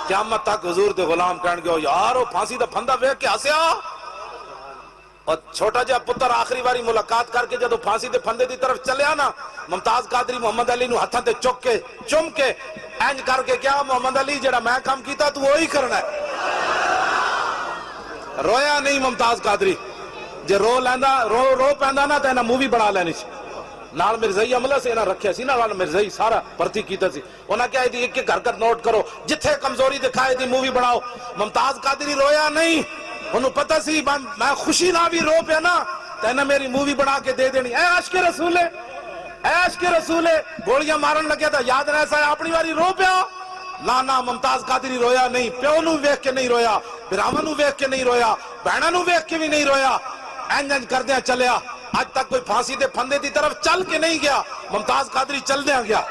قیامت تک حضور دے غلام کہن گے یار وہ پھانسی دا پھندا ویکھ کے ہسیا. اور چھوٹا جہا پتر آخری باری ملاقات کر کے جدو پھانسی دے پھندے دی طرف چلیا نا، ممتاز قادری محمد علی نو ہتھاں تے چک کے چم کے اینج کر کے کیا محمد علی جڑا میں کام کیتا تو وہی کرنا ہے. رویا نہیں ممتاز قادری، جے رو پیندا نا تے انہاں مووی بنا لینی سی. نال مرزائی عملہ سے انہاں رکھیا سی نا، نال مرزائی سارا پرتی کیتا سی. انہاں کیا دی ایک ایک حرکت نوٹ کرو، جتھے کمزوری دکھائے دی مووی بناؤ. ممتاز قادری رویا نہیں، انہوں پتہ سی میں خوشی نہ بھی رو پیا نا تے انہاں میری مووی بنا کے دے دینی. اے عاشق رسول ہے، اے عاشق رسول ہے، گولیاں مارن لگیا تھا یاد رہ سا اپنی باری رو پیا. نا ممتاز قادری رویا نہیں، پیو نو ویکھ کے نہیں رویا، براواں نو ویکھ کے نہیں رویا، بہناں نو ویکھ کے بھی نہیں رویا. اینج کردیاں چلیا. آج تک کوئی پھانسی دے پھندے دی طرف چل کے نہیں گیا، ممتاز قادری چل دیا گیا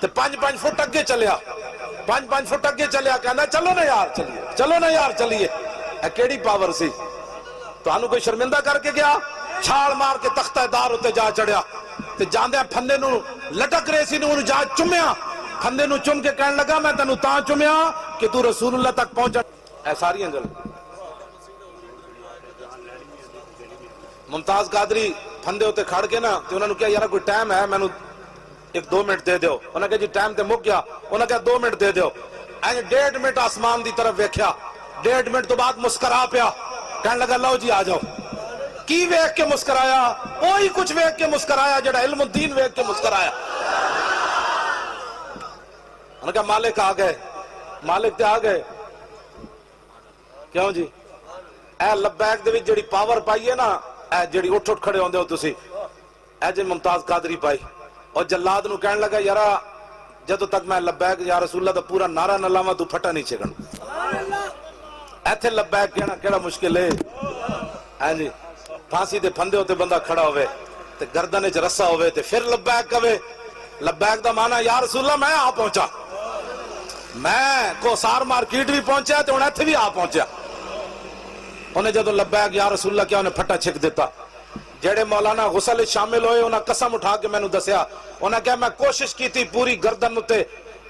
تے 5 فٹ اگے چلیا. 5 فٹ اگے چلیا، کہنا چلو نا یار چلیے، چلو نا یار چلیے. اے کیڑی پاور سی؟ تو انہوں کوئی شرمندہ کر کے گیا؟ چھال مار کے تختہ دار ہوتے جا چڑھیا تے جاندیاں پھندے نو لٹک رہے سی نو انہوں جا چمیا. پھندے نو چم کے کہنے لگا میں تنو تاں چمیا کہ تو رسول اللہ تک پہنچا. اے ساری انگل ممتاز قادری پھندے ہوتے کھڑ کے نا تے انہوں نے کہا یارا کوئی ٹائم ہے، میں نو 1-2 منٹ دے دیو. انہوں نے کہا جی ٹائم تے مک گیا. انہوں نے کہا 2 منٹ دے دیو. 1.5 منٹ آسمان دی طرف ویکھیا. 1.5 منٹ تو بعد مسکرا پیا، کہنے لگا لو جی آ جاؤ. کی ویکھ کے مسکرایا؟ وہی کچھ ویکھ کے مسکرایا جڑا علم الدین ویکھ کے مسکرایا. انہوں نے کہا مالک آ گئے، مالک تے آ گئے. کیوں جی؟ اے لبیک دے وچ جڑی پاور پائی ہے نا، اے جڑی اٹھ کھڑے ہوندے ہو تسی، اے جی ممتاز قادری پائی. اور جلاد نو کہنے لگا یارا جدو تک میں لبیک یا رسول اللہ دا پورا نعرہ نہ لاواں تو پھٹا نہیں چھکن. ایتھے لبیک کہنا کیڑا مشکل ہے. ہاں جی پھانسی دے پھندے ہوتے بندہ کھڑا ہوئے تے گردن وچ رسا ہوئے تے پھر لبیک کہے. لبیک دا معنی یا رسول اللہ میں آ پہنچا، میں کوسار مارکیٹ بھی پہنچا تے ہن ایتھے بھی آ پہنچا. انہیں جدو لبیک یا رسول اللہ کیا انہیں پھٹا چھک دیتا. جڑے مولانا غسل شامل ہوئے انہیں قسم اٹھا کے میں نے دسیا، انہیں کہا میں کوشش کی تھی پوری گردن اتے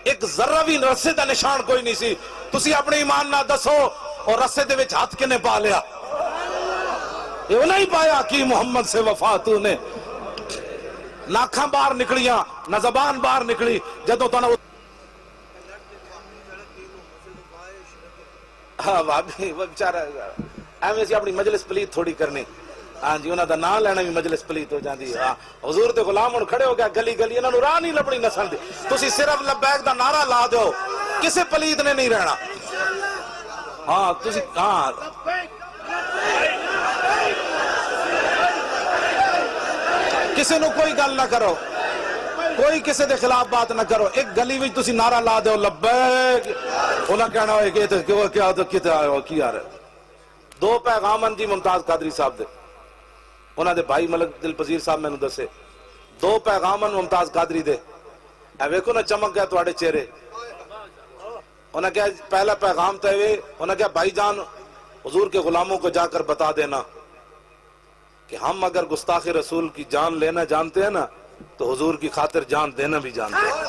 ایک ذرہ بھی رسے دا نشان کوئی نہیں سی. تسی اپنے ایمان نہ دسو اور رسے دے وچ ہاتھ کنے پا لیا؟ یہ نہیں پایا کہ محمد سے وفا تو نے. ناکھاں باہر نکلیاں، نہ زبان باہر نکلی. جدو تو ہاں بابی وہ بیچارہ ایویں سی اپنی مجلس پلیت تھوڑی کرنی. ہاں جی انہاں دا نام لینا بھی مجلس پلیت ہو جاندی ہے. حضور دے غلام ہن کھڑے ہو گیا گلی گلی، انہاں نوں راہ نہیں لبنی نسل دی. تسی صرف لبیک دا نعرہ لا دیو، کسے پلیت نے نہیں رہنا. ہاں تسی ہاں کسے نو کوئی گل نہ کرو، کوئی کسے دے خلاف بات نہ کرو. ایک گلی وچ تسی نعرہ لا دیو لبیک، انہاں کہنا ہوئے کہ کیا کتے آئے ہو کی آ رہے. 2 پیغامن جی ممتاز قادری صاحب دے، انہاں دے بھائی ملک دل پذیر صاحب میں نے دسے 2 پیغامن ممتاز قادری دے. اے ویکھو نا چمک گیا تواڈے چہرے. انہاں کہا پہلا پیغام تے ہوئے، انہاں کہا بھائی جان حضور کے غلاموں کو جا کر بتا دینا کہ ہم اگر گستاخ رسول کی جان لینا جانتے ہیں نا تو حضور کی خاطر جان دینا بھی جانتے ہیں.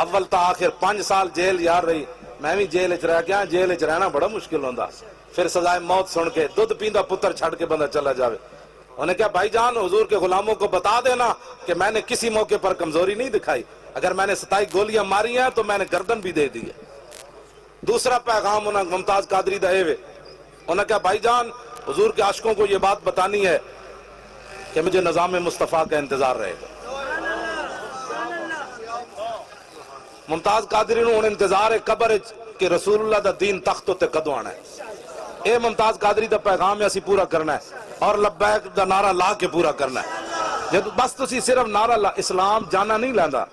اول تا آخر 5 سال جیل یار رہی. میں بھی جیل اچ رہ گیا. جیل اچ رہنا بڑا مشکل ہوندا. پھر سزائے موت سن کے دودھ پیندا پتر چھڑ کے بندہ چلا جاوے. انہوں نے کہا بھائی جان حضور کے غلاموں کو بتا دینا کہ میں نے کسی موقع پر کمزوری نہیں دکھائی. اگر میں نے 27 گولیاں ماری ہیں تو میں نے گردن بھی دے دی ہے. دوسرا پیغام انہوں نے ممتاز قادری دا ہے. انہوں نے کہا بھائی جان حضور کے عاشقوں کو یہ بات بتانی ہے کہ مجھے نظام مصطفیٰ کا انتظار رہے گا. ممتاز قادری نو انتظار ہے قبر کہ رسول اللہ دا دین تخت تے کدوں آنا ہے. اے ممتاز قادری دا پیغام ہے اسی پورا کرنا ہے اور لبیک دا نعرہ لا کے پورا کرنا ہے. جب بس تسی صرف نعرہ لا. اسلام جانا نہیں لیندا.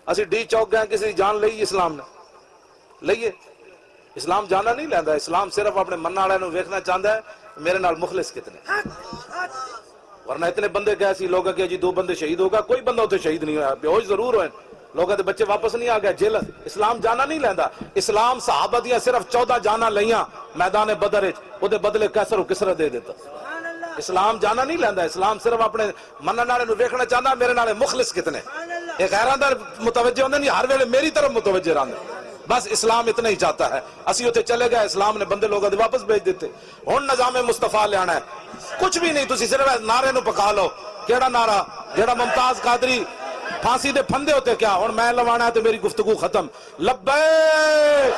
اسی ڈی چوک گئے کسی جان لئی اسلام نے لئیے. اسلام جانا نہیں لیندا. اسلام صرف اپنے منع والے نو ویکھنا چاہتا ہے میرے نال مخلص کتنے. ورنہ اتنے بندے گئے سی لوگ کہ جی 2 بندے شہید ہوگا، کوئی بندہ اتنے شہید نہیں ہوا. بے ہوش ضرور ہوئے، لوگوں کے بچے واپس نہیں آ گئے جیل. اسلام جانا نہیں لیندا. اسلام صحابہ دیاں صرف 14 جانا لیاں میدان بدر وچ، او دے بدلے کیسر و کسرا دے دیتا. اسلام جانا نہیں لیندا. اسلام صرف اپنے منن والے نو ویکھنا چاہندا میرے نال مخلص کتنے. یہ غیراں دا متوجہ ہوندے نہیں، ہر ویلے میری طرف متوجہ رہندے. بس اسلام اتنا ہی چاہتا ہے. اسی اتنے چلے گئے، اسلام نے بندے لوگوں دے واپس بھیج دیتے. ہن نظام مصطفیٰ لے آنا ہے. کچھ بھی نہیں، تسی صرف نعرے نو پکا لو. کیڑا نعرہ؟ جیڑا ممتاز قادری پھانسی دے پھندے ہوتے کیا ہن میں لوانا ہے تو میری گفتگو ختم. لبیک